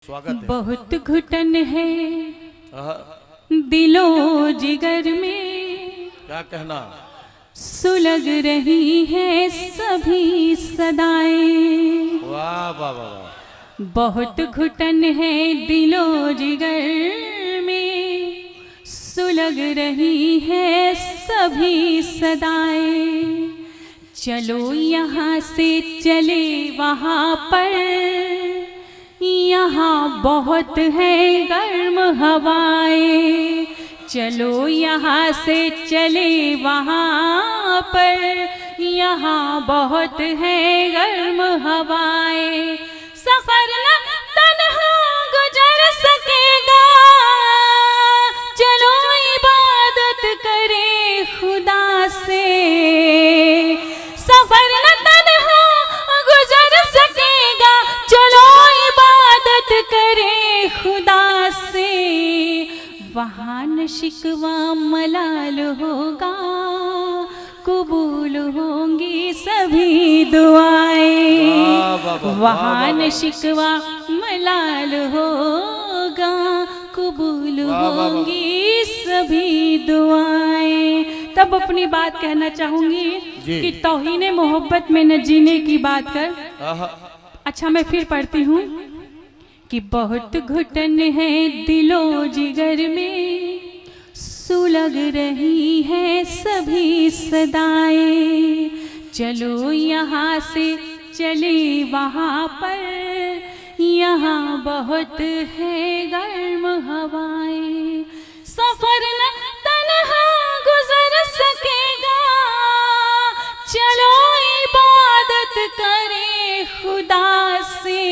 स्वागत है। बहुत घुटन है दिलो जिगर में, क्या कहना, सुलग रही है सभी सदाएं। वाह वाह वाह। बहुत घुटन है दिलो जिगर में, सुलग रही है सभी सदाएं। चलो यहाँ से चले वहाँ पर, यहाँ बहुत है गर्म हवाएं। चलो यहाँ से चले वहाँ पर, यहाँ बहुत है गर्म हवाएं। सफर न तन्हा गुजर सकेगा, चलो इबादत करें खुदा से। सफर न तन्हा गुजर सकेगा, चलो इबादत करें खुदा से। वहाँ न शिकवा मलाल होगा, कबूल होंगी सभी दुआएं। वहाँ न शिकवा मलाल होगा, कबूल होंगी सभी दुआएं। तब अपनी बात कहना चाहूंगी कि तौहीने मोहब्बत में न जीने की बात कर। अच्छा, मैं फिर पढ़ती हूँ कि बहुत घुटन है दिलो जिगर में, सुलग रही है सभी सदाएं। चलो यहाँ से चले वहाँ पर, यहाँ बहुत है गर्म हवाएं। सफर न तन्हा गुजर सकेगा, चलो इबादत करें खुदा से।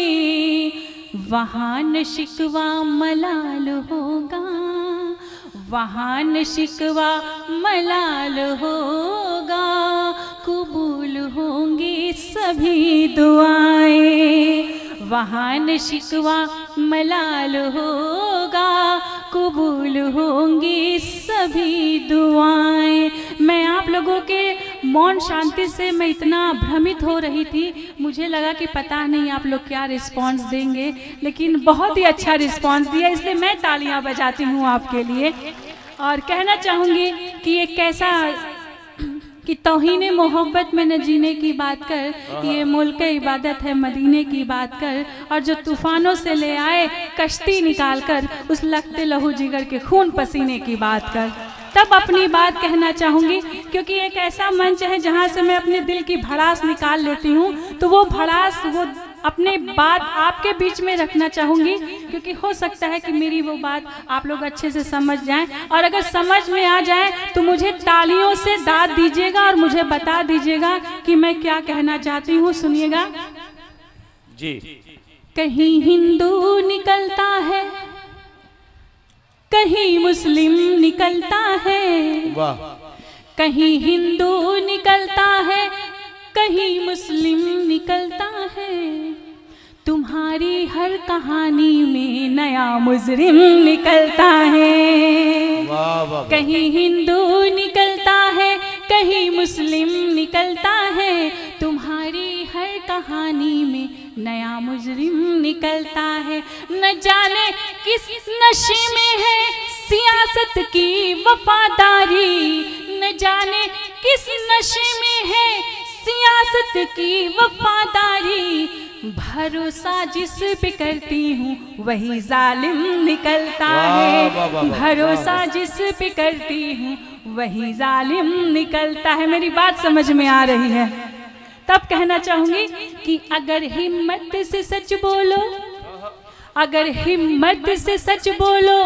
वहाँ न शिकवा मलाल होगा, वहाँ न शिकवा मलाल होगा, कबूल होंगी सभी दुआएं। वहाँ न शिकवा मलाल होगा, कबूल होंगी सभी दुआएं। मैं आप लोगों के मौन शांति से मैं इतना भ्रमित हो रही थी, मुझे लगा कि पता नहीं आप लोग क्या रिस्पांस देंगे, लेकिन बहुत ही अच्छा रिस्पांस दिया, इसलिए मैं तालियां बजाती हूँ आपके लिए। और कहना चाहूँगी कि ये कैसा कि तौहीने मोहब्बत में न जीने की बात कर, ये मुल्क इबादत है मदीने की बात कर। और जो तूफानों से ले आए कश्ती निकाल कर, उस लगते लहू जिगर के खून पसीने की बात कर। तब अपनी बात कहना चाहूँगी, क्योंकि एक ऐसा मंच है जहाँ से मैं अपने दिल की भड़ास निकाल लेती हूँ, तो वो भड़ास वो अपने बात आपके बीच में रखना चाहूँगी, क्योंकि हो सकता है कि मेरी वो बात आप लोग अच्छे से समझ जाएं। और अगर समझ में आ जाए तो मुझे तालियों से दाद दीजिएगा और मुझे बता दीजिएगा कि मैं क्या कहना चाहती हूँ। सुनिएगा जी। कहीं हिंदू निकलता है, कहीं मुस्लिम निकलता है, वाह। कहीं हिंदू निकलता है, कहीं मुस्लिम निकलता है। तुम्हारी हर कहानी में नया मुजरिम निकलता है। वाह वाह। कहीं हिंदू निकलता है, कहीं मुस्लिम निकलता है। तुम्हारी हर कहानी में नया मुजरिम निकलता है। न जाने किस नशे में है सियासत की वफादारी, न जाने किस नशे में है सियासत की वफादारी। भरोसा जिस पे करती हूँ वही जालिम निकलता है। भरोसा जिस पे करती हूँ वही जालिम निकलता है। मेरी बात समझ में आ रही है? तब कहना चाहूंगी कि अगर हिम्मत से सच बोलो, अगर हिम्मत से सच बोलो,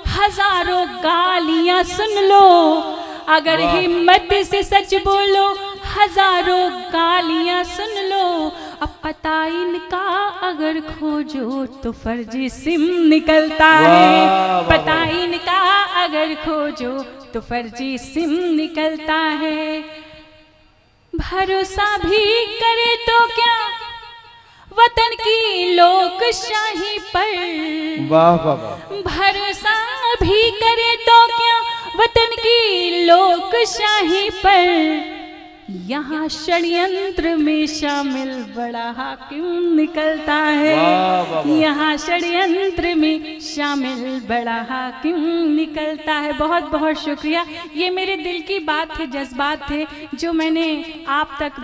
हजारों गालियां सुन लो। अगर हिम्मत से सच बोलो, हजारों गालियां सुन लो। अब पता इनका अगर खोजो तो फर्जी सिम निकलता है। पता इनका अगर खोजो तो फर्जी सिम निकलता है। भरोसा भी करे तो क्या वतन की लोकशाही पर, वाह वाह। भरोसा भी करे तो क्या वतन की लोकशाही पर। यहाँ षड्यंत्र में शामिल बड़ा हाकिम निकलता है। वाह, वाह, वाह। यहाँ षड्यंत्र में शामिल बड़ा हाकिम निकलता है। बहुत बहुत शुक्रिया। ये मेरे दिल की बात थे, जज्बात थे जो मैंने आप तक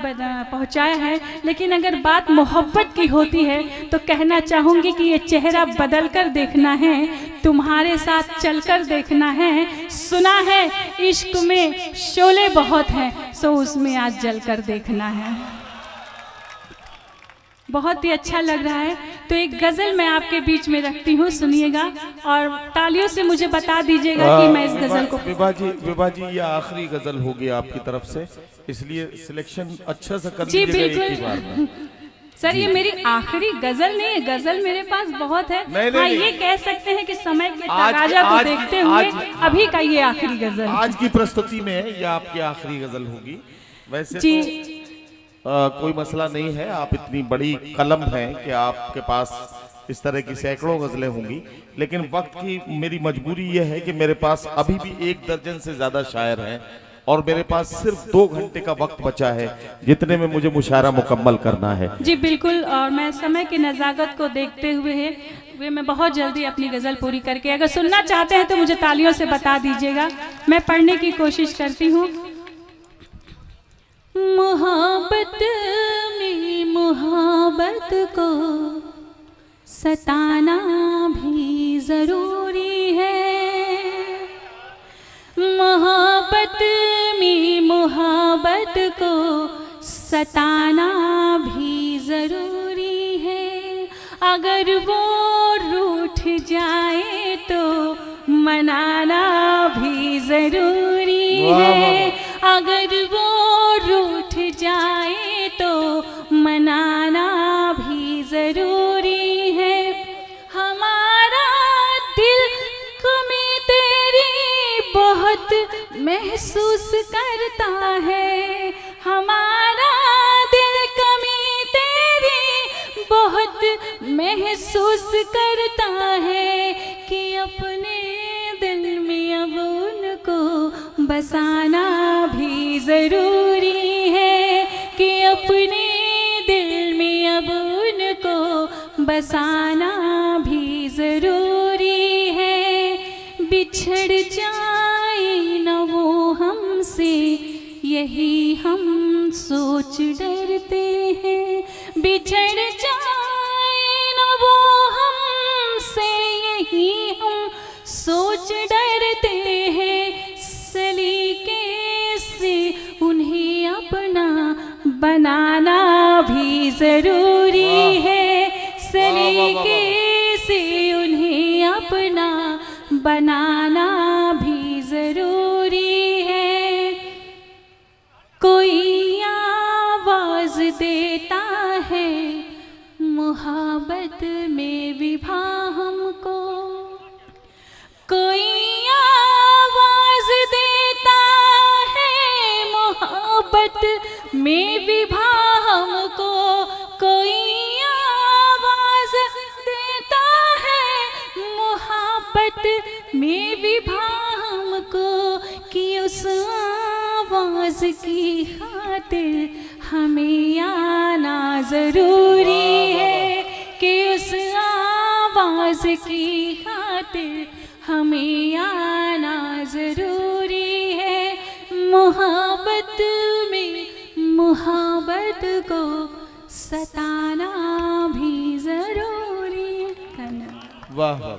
पहुंचाया है। लेकिन अगर बात मोहब्बत की होती है तो कहना चाहूँगी कि ये चेहरा बदल कर देखना है, तुम्हारे साथ चलकर देखना है। सुना है इश्क में शोले बहुत हैं, सो उसमें आज जलकर देखना है। बहुत ही अच्छा लग रहा है। तो एक गजल मैं आपके बीच में रखती हूँ, सुनिएगा और तालियों से मुझे बता दीजिएगा कि मैं इस गजल को। विभा जी ये आखिरी गजल होगी आपकी तरफ से, इसलिए सिलेक्शन अच्छा से कर जी लीजिएगा एक ही बार बिल्कुल में। सर, ये मेरी आखिरी गजल नहीं है, गजल मेरे पास बहुत है। हाँ, ये कह सकते हैं कि समय के तकाजा को देखते हुए अभी का ये आखिरी गजल आज की प्रस्तुति में ये आपकी आखिरी गजल होगी। वैसे जी तो कोई मसला नहीं है, आप इतनी बड़ी कलम है कि आपके पास इस तरह की सैकड़ों गजलें होंगी, लेकिन वक्त की मेरी मजबूरी ये है कि मेरे पास अभी भी 1 दर्जन से ज्यादा शायर हैं और मेरे पास सिर्फ 2 घंटे का वक्त बचा है, जितने में मुझे मुशायरा मुकम्मल करना है। जी बिल्कुल, और मैं समय की नज़ाकत को देखते हुए मैं बहुत जल्दी अपनी गज़ल पूरी करके, अगर सुनना चाहते हैं तो मुझे तालियों से बता दीजिएगा, मैं पढ़ने की कोशिश करती हूँ। मोहब्बत में मोहब्बत को सताना भी ज़रूरी है। मोहब्बत में मोहब्बत को सताना भी ज़रूरी है। अगर वो रूठ जाए तो मनाना भी ज़रूरी है। अगर वो रूठ जाए तो मनाना भी ज़रूरी है। हमारा दिल कमी तेरी बहुत महसूस करता है। हमारा दिल कमी तेरी बहुत महसूस करता है कि अपने दिल में अब उनको बसाना भी ज़रूरी है। कि अपने दिल में अब उनको बसाना भी ज़रूरी है। बिछड़ जाए न वो हमसे यही हम सोच डरते हैं। बिछड़ जाए न वो हमसे यही हम सोच डरते हैं। सलीके से उन्हें अपना बनाना भी ज़रूरी है। सलीके से उन्हें अपना बनाना भी ज़रूरी है। कोई आवाज़ देता है मोहब्बत में विभा हमको। कोई आवाज़ देता है मोहब्बत में विभा हमको। कोई आवाज़ देता है मोहब्बत में विभा हमको कि उस आवाज़ की खातिर हमें आना ज़रूरी है। कि उस आवाज़ की खातिर हमें आना ज़रूरी है। मोहब्बत में मोहब्बत को सताना भी ज़रूरी है। वाह वाह।